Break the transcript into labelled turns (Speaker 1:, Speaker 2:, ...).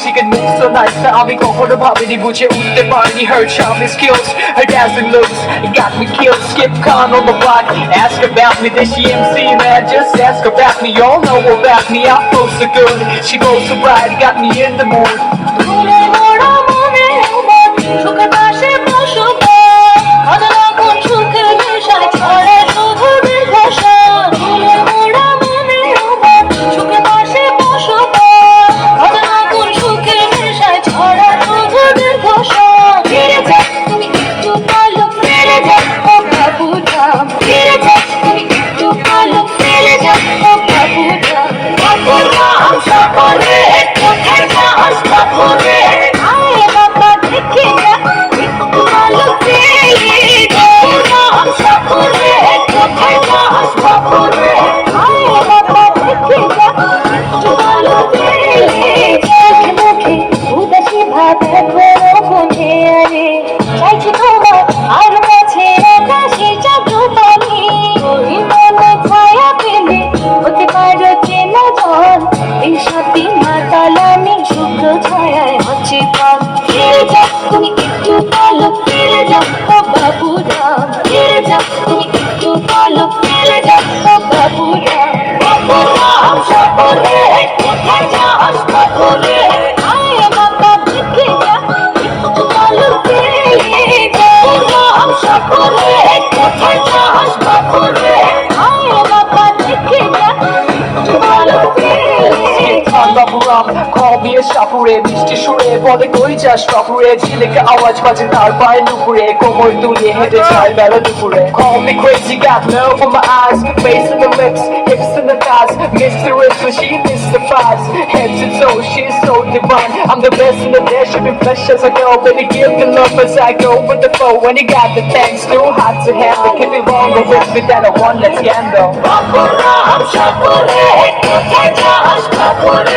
Speaker 1: she can move so nice না আমি কখনো ভাবিনি বুঝে উঠতে পারিনি her charming skills her dancing looks it got me killed skip con on the block ask about me then she MC man just ask about me y'all know about me I flow so good she goes so bright got me in the mood Call me a shopper, মিষ্টি সুরে বলে কই যাস টপুরে ঝিলেকে আওয়াজ বাজে তার পায়ে নুপুরে কোমর দুলিয়ে হেঁটে যায় বেলা দুপুরে Call me crazy, got milk for my eyes face in the lips, hips in the thighs miss the ribs when she mystifies head to toe, she's so divine I'm the best in the dish, shipping flesh as I go baby give the love as I go with the flow when you got the things too hot to handle keep it longer with me than a one-night scandal Shopura, I'm shopure, কোথায় যাস shopure